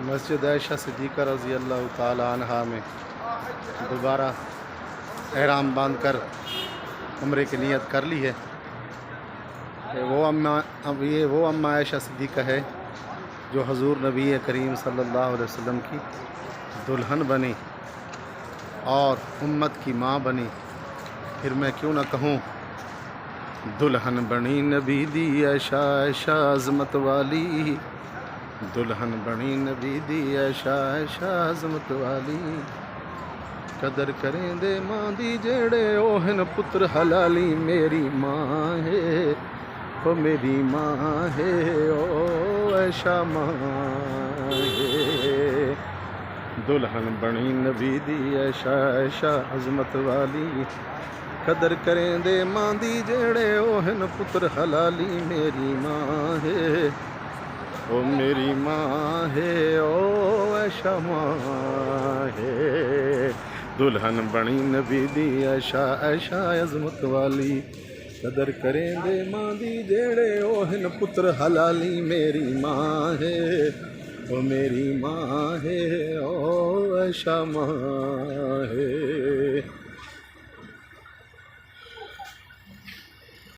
مسجد عائشہ صدیقہ رضی اللہ تعالی عنہا میں دوبارہ احرام باندھ کر عمرے کی نیت کر لی ہے۔ یہ وہ اماں عائشہ صدیقہ ہے جو حضور نبی کریم صلی اللہ علیہ وسلم کی دلہن بنی اور امت کی ماں بنی۔ پھر میں کیوں نہ کہوں دلہن بنی نبی دی عائشہ عائشہ عظمت والی، دلہن بنی نبی دی عائشہ عائشہ عظمت والی، قدر کریں دے ماں دی جڑے اوہن پتر حلالی، میری ماں ہے او میری ماں ہے او عائشہ ماں ہے، دلہن بنی نبی دی عائشہ عائشہ عظمت والی، قدر کریں دے ماں دی جڑے اوہن پتر حلالی، میری ماں ہے او میری ماں ہے او عائشہ ماں ہے، دلہن بنی نبی دی عائشہ عائشہ عظمت والی، قدر کریں دے ماں دی جڑے اوہن پتر حلالی، میری ماں ہے او میری ماں ہے او عائشہ ماں ہے۔